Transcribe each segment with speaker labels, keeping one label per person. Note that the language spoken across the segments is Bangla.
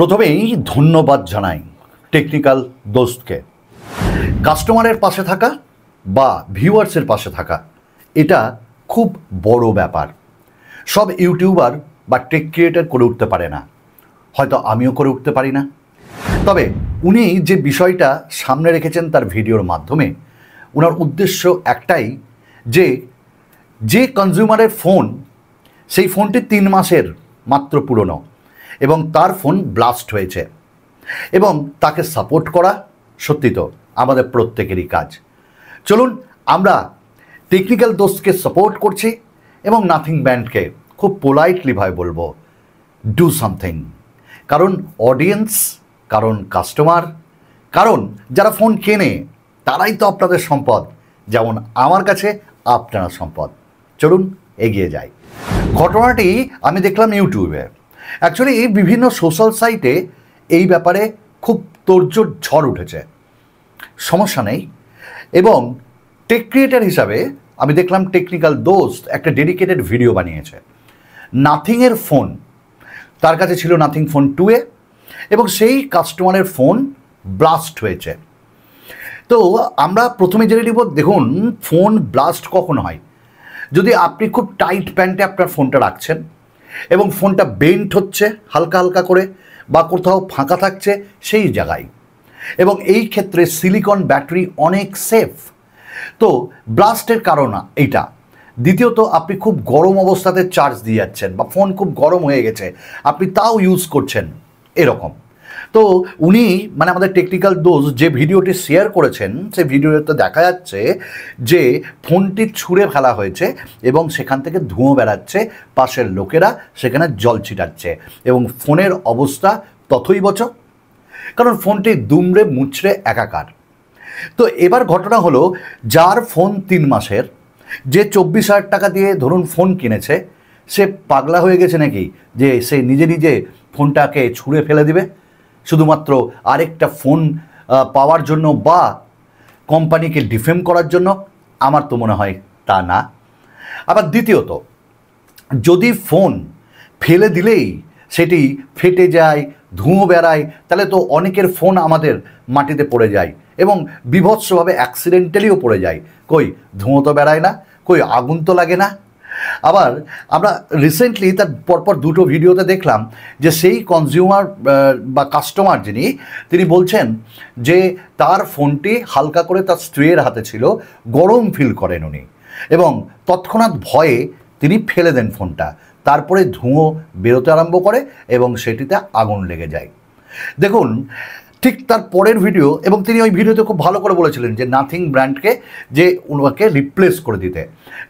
Speaker 1: প্রথমেই ধন্যবাদ জানাই টেকনিক্যাল দোস্তকে। কাস্টমারের পাশে থাকা বা ভিউয়ার্সের পাশে থাকা এটা খুব বড় ব্যাপার। সব ইউটিউবার বা টেক ক্রিয়েটর করে উঠতে পারে না, হয়তো আমিও করে উঠতে পারি না। তবে উনি যে বিষয়টা সামনে রেখেছেন তার ভিডিওর মাধ্যমে, ওনার উদ্দেশ্য একটাই যে কনজিউমারের ফোন, সেই ফোনটি 3 মাসের মাত্র পুরনো এবং তার ফোন ব্লাস্ট হয়েছে এবং তাকে সাপোর্ট করা সত্যি তো আমাদের প্রত্যেকেরই কাজ। চলুন আমরা টেকনিক্যাল দোস্তকে সাপোর্ট করছি এবং নাথিং ব্র্যান্ডকে খুব পোলাইটলিভাবে বলবো ডু সামথিং। কারণ অডিয়েন্স, কারণ কাস্টমার, কারণ যারা ফোন কেনে তারাই তো আপনাদের সম্পদ, যেমন আমার কাছে আপনারা সম্পদ। চলুন এগিয়ে যাই। ঘটনাটি আমি দেখলাম ইউটিউবে। অ্যাকচুয়ালি বিভিন্ন সোশ্যাল সাইটে এই ব্যাপারে খুব তোড়জোড় ঝড় উঠেছে, সমস্যা নেই। এবং টেক ক্রিয়েটার হিসাবে আমি দেখলাম টেকনিক্যাল দোস্ত একটা ডেডিকেটেড ভিডিও বানিয়েছে। নাথিংয়ের ফোন, তার কাছে ছিল নাথিং ফোন 2A এবং সেই কাস্টমারের ফোন ব্লাস্ট হয়েছে। তো আমরা প্রথমে জেনে নিব, দেখুন ফোন ব্লাস্ট কখন হয়। যদি আপনি খুব টাইট প্যান্টে আপনার ফোনটা রাখছেন এবং ফোনটা বেন্ট হচ্ছে হালকা হালকা করে বা কোথাও ফাঁকা থাকছে সেই জায়গায়, এবং এই ক্ষেত্রে সিলিকন ব্যাটারি অনেক সেফ, তো ব্লাস্টের কারণ এইটা। দ্বিতীয়ত আপনি খুব গরম অবস্থাতে চার্জ দিয়ে যাচ্ছেন বা ফোন খুব গরম হয়ে গেছে, আপনি তাও ইউজ করছেন এরকম। তো উনি মানে আমাদের টেকনিক্যাল দোস্ত যে ভিডিওটি শেয়ার করেছেন, সেই ভিডিওতে দেখা যাচ্ছে যে ফোনটি ছুঁড়ে ফেলা হয়েছে এবং সেখান থেকে ধোঁয়া বেরাচ্ছে, পাশের লোকেরা সেখানে জল ছিটাচ্ছে এবং ফোনের অবস্থা তথৈবচ, কারণ ফোনটি দুমড়ে মুচড়ে একাকার। তো এবার ঘটনা হলো, যার ফোন 3 মাসের, যে 24,000 টাকা দিয়ে ধরুন ফোন কিনেছে, সে পাগলা হয়ে গেছে নাকি যে সে নিজে নিজে ফোনটাকে ছুঁড়ে ফেলে দিবে শুধুমাত্র আরেকটা ফোন পাওয়ার জন্য বা কোম্পানিকে ডিফেম করার জন্য? আমার তো মনে হয় তা না। আবার দ্বিতীয়ত, যদি ফোন ফেলে দিলেই সেটি ফেটে যায়, ধুঁয়ো বেড়ায়, তাহলে তো অনেকের ফোন আমাদের মাটিতে পড়ে যায় এবং বিভৎসভাবে অ্যাক্সিডেন্টালিও পড়ে যায়। কই ধুঁয়ো তো বেড়ায় না, কই আগুন তো লাগে না। আবার আমরা রিসেন্টলি তার পরপর 2টো ভিডিওতে দেখলাম যে সেই কনজিউমার বা কাস্টমার তিনি বলছেন যে তার ফোনটি হালকা করে তার স্ত্রীর হাতে ছিল, গরম ফিল করেন উনি এবং তৎক্ষণাৎ ভয়ে তিনি ফেলে দেন ফোনটা, তারপরে ধুঁয়ো বেরোতে আরম্ভ করে এবং সেটিতে আগুন লেগে যায়। দেখুন ঠিক তার পরের ভিডিও, এবং তিনি ওই ভিডিওতে খুব ভালো করে বলেছিলেন যে নাথিং ব্র্যান্ডকে যে ওনাকে রিপ্লেস করে দিতে,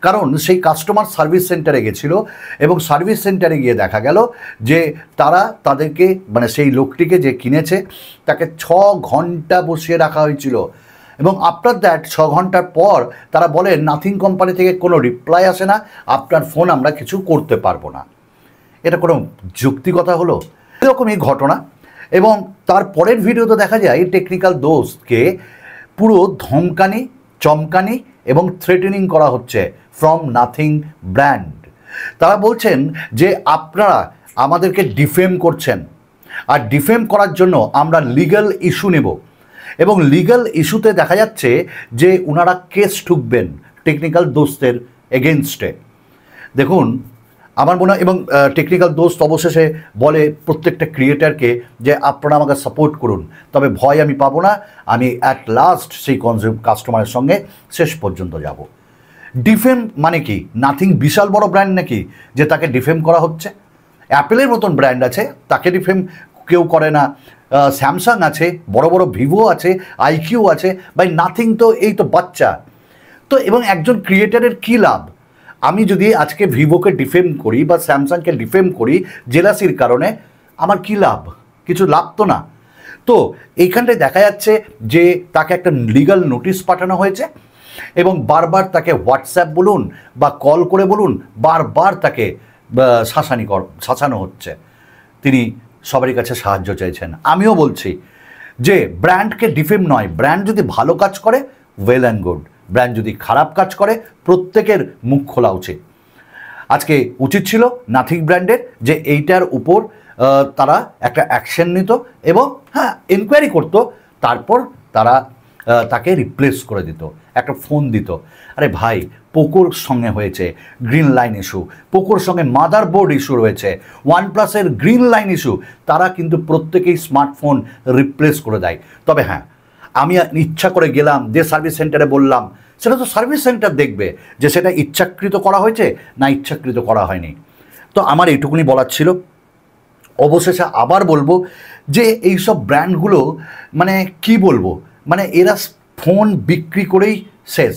Speaker 1: কারণ সেই কাস্টমার সার্ভিস সেন্টারে গেছিলো এবং সার্ভিস সেন্টারে গিয়ে দেখা গেল যে তাদেরকে মানে সেই লোকটিকে যে কিনেছে তাকে 6 ঘন্টা বসিয়ে রাখা হয়েছিল এবং আফটার দ্যাট 6 ঘন্টার পর তারা বলে নাথিং কোম্পানি থেকে কোনো রিপ্লাই আসে না, আপনার ফোন আমরা কিছু করতে পারবো না। এটা কোনো যুক্তিকতা হলো? এরকমই ঘটনা। এবং তার পরের ভিডিওতে দেখা যায় টেকনিক্যাল দোস্তকে পুরো ধমকানি, চমকানি এবং থ্রেটেনিং করা হচ্ছে ফ্রম নাথিং ব্র্যান্ড। তারা বলছেন যে আপনারা আমাদেরকে ডিফেম করছেন, আর ডিফেম করার জন্য আমরা লিগ্যাল ইস্যু নেব, এবং লিগ্যাল ইস্যুতে দেখা যাচ্ছে যে ওনারা কেস ঠুকবেন টেকনিক্যাল দোস্তের এগেনস্টে। দেখুন আমার মনে হয়, এবং টেকনিক্যাল দোস্ত অবশেষে বলে প্রত্যেকটা ক্রিয়েটারকে যে আপনারা আমাকে সাপোর্ট করুন, তবে ভয় আমি পাবো না, আমি অ্যাট লাস্ট সেই কাস্টমারের সঙ্গে শেষ পর্যন্ত যাব। ডিফেম মানে কি? নাথিং বিশাল বড় ব্র্যান্ড নাকি যে তাকে ডিফেম করা হচ্ছে? অ্যাপেলের মতন ব্র্যান্ড আছে, তাকে ডিফেম কেউ করে না। স্যামসাং আছে, বড় বড় ভিভো আছে, আইকিউ আছে, ভাই নাথিং তো এই তো বাচ্চা। তো এবং একজন ক্রিয়েটারের কী লাভ? আমি যদি আজকে ভিভোকে ডিফেম করি বা স্যামসাংকে ডিফেম করি জেলাসির কারণে, আমার কী লাভ? কিছু লাভ তো না। তো এইখানটায় দেখা যাচ্ছে যে তাকে একটা লিগ্যাল নোটিশ পাঠানো হয়েছে এবং বারবার তাকে হোয়াটসঅ্যাপ বলুন বা কল করে বলুন, বারবার তাকে শাসানো হচ্ছে। তিনি সবারই কাছে সাহায্য চাইছেন। আমিও বলছি যে ব্র্যান্ডকে ডিফেম নয়, ব্র্যান্ড যদি ভালো কাজ করে ওয়েল অ্যান্ড গুড, ব্র্যান্ড যদি খারাপ কাজ করে প্রত্যেকের মুখ খোলা উচিত। আজকে উচিত ছিল নাথিং ব্র্যান্ডের যে এইটার উপর তারা একটা অ্যাকশন নিত এবং হ্যাঁ এনকোয়ারি করতো, তারপর তারা তাকে রিপ্লেস করে দিত, একটা ফোন দিত। আরে ভাই, পোকোর সঙ্গে হয়েছে গ্রিন লাইন ইস্যু, পোকোর সঙ্গে মাদারবোর্ড ইস্যু রয়েছে, ওয়ানপ্লাসের গ্রিন লাইন ইস্যু, তারা কিন্তু প্রত্যেকেই স্মার্টফোন রিপ্লেস করে দেয়। তবে হ্যাঁ, আমি ইচ্ছা করে গেলাম দিয়ে সার্ভিস সেন্টারে বললাম, সেটা তো সার্ভিস সেন্টার দেখবে যে সেটা ইচ্ছাকৃত করা হয়েছে না ইচ্ছাকৃত করা হয়নি। তো আমার এইটুকুনি বলার ছিল। অবশেষে আবার বলবো যে এইসব ব্র্যান্ডগুলো মানে কি বলবো, মানে এরা ফোন বিক্রি করেই শেষ।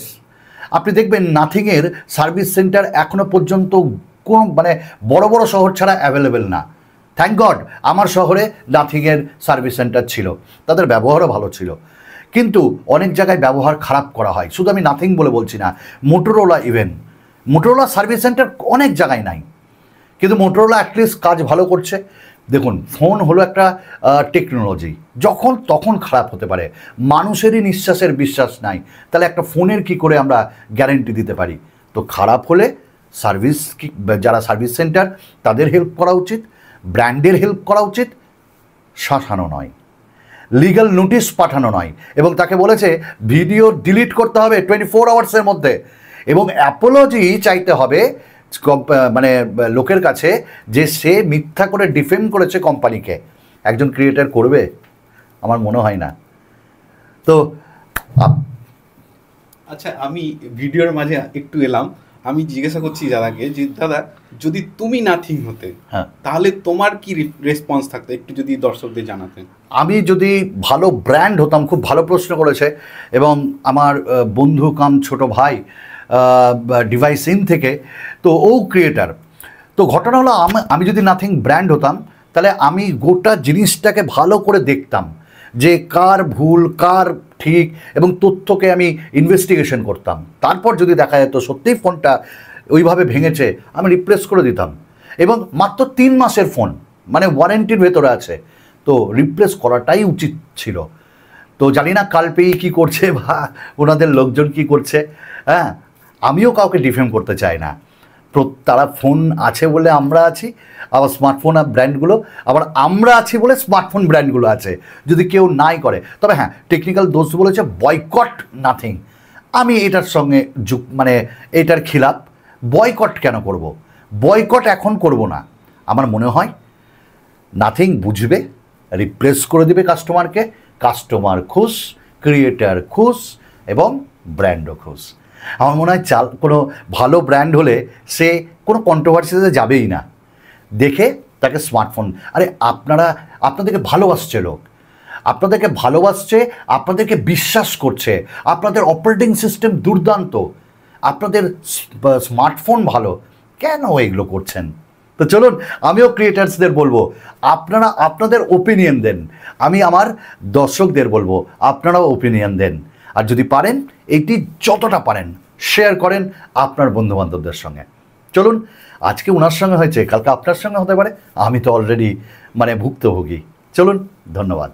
Speaker 1: আপনি দেখবেন নাথিংয়ের সার্ভিস সেন্টার এখনও পর্যন্ত কোনো মানে বড় বড় শহর ছাড়া অ্যাভেলেবেল না। থ্যাংক গড আমার শহরে নাথিংয়ের সার্ভিস সেন্টার ছিল, তাদের ব্যবহারও ভালো ছিল। কিন্তু অনেক জায়গায় ব্যবহার খারাপ করা হয়, শুধু আমি নাথিং বলে বলছি না, Motorola even, Motorola service centre অনেক জায়গায় নাই, কিন্তু মোটোরোলা অ্যাটলিস্ট কাজ ভালো করছে। দেখুন, ফোন হলো একটা টেকনোলজি, যখন তখন খারাপ হতে পারে, মানুষেরই নিঃশ্বাসের বিশ্বাস নাই, তাহলে একটা ফোনের কি করে আমরা গ্যারেন্টি দিতে পারি? তো খারাপ হলে সার্ভিস যারা সার্ভিস সেন্টার তাদের হেল্প করা উচিত, ব্র্যান্ডের হেল্প করা উচিত, শাসানো নয়, লিগ্যাল নোটিশ পাঠানো নয়। এবং তাকে বলেছে ভিডিও ডিলিট করতে হবে 24 আওয়ার্সের মধ্যে, এবং অ্যাপোলজি চাইতে হবে মানে লোকের কাছে যে সে মিথ্যা করে ডিফেম করেছে কোম্পানিকে। একজন ক্রিয়েটর করবে? আমার মনে হয় না। তো
Speaker 2: আচ্ছা, আমি ভিডিওর মাঝে একটু এলাম, আমি জিজ্ঞাসা করছি দাদাকে যে দাদা, যদি তুমি নাথিং হতে তাহলে তোমার কি রেসপন্স থাকতো, একটু যদি দর্শকদের জানাতেন।
Speaker 1: আমি যদি ভালো ব্র্যান্ড হতাম, খুব ভালো প্রশ্ন করেছে, এবং আমার বন্ধু কাম ছোট ভাই ডিভাইস ইন থেকে, তো ও ক্রিয়েটার। তো ঘটনা হলো আমি যদি নাথিং ব্র্যান্ড হতাম তাহলে আমি গোটা জিনিসটাকে ভালো করে দেখতাম যে কার ভুল কার ঠিক, এবং তথ্যকে আমি ইনভেস্টিগেশন করতাম। তারপর যদি দেখা যেত সত্যিই ফোনটা ওইভাবে ভেঙেছে, আমি রিপ্লেস করে দিতাম। এবং মাত্র 3 মাসের ফোন, মানে ওয়ারেন্টির ভেতরে আছে, তো রিপ্লেস করাটাই উচিত ছিল। তো জানি না কালপেই কী করছে বা ওনাদের লোকজন কী করছে। হ্যাঁ, আমিও কাউকে ডিফেম করতে চাই না, তারা ফোন আছে বলে আমরা আছি, আবার স্মার্টফোন আর ব্র্যান্ডগুলো, আবার আমরা আছি বলে স্মার্টফোন ব্র্যান্ডগুলো আছে। যদি কেউ নাই করে, তবে হ্যাঁ টেকনিক্যাল দোষ বলেছে বয়কট নাথিং, আমি এটার সঙ্গে মানে এটার খিলাফ। বয়কট কেন করব? বয়কট এখন করব না। আমার মনে হয় নাথিং বুঝবে, রিপ্লেস করে দেবে কাস্টমারকে, কাস্টমার খুশ, ক্রিয়েটার খুশ, এবং ব্র্যান্ডও খুশ। আমার মনে হয় কোনো ভালো ব্র্যান্ড হলে সে কোনো কন্ট্রোভার্সিতে যাবেই না, দেখে তাকে স্মার্টফোন। আরে আপনাদেরকে ভালোবাসছে লোক, আপনাদেরকে ভালোবাসছে, আপনাদেরকে বিশ্বাস করছে, আপনাদের অপারেটিং সিস্টেম দুর্দান্ত, আপনাদের স্মার্টফোন ভালো, কেন এগুলো করছেন? তো চলুন, আমিও ক্রিয়েটার্সদের বলবো আপনারা আপনাদের ওপিনিয়ন দেন, আমি আমার দর্শকদের বলবো আপনারাও ওপিনিয়ন দেন। আর যদি পারেন এইটি যতটা পারেন শেয়ার করেন আপনার বন্ধুবান্ধবদের সঙ্গে। চলুন, আজকে ওনার সঙ্গে হয়েছে, কালকে আপনার সঙ্গে হতে পারে, আমি তো অলরেডি মানে ভুক্তভোগী। চলুন, ধন্যবাদ।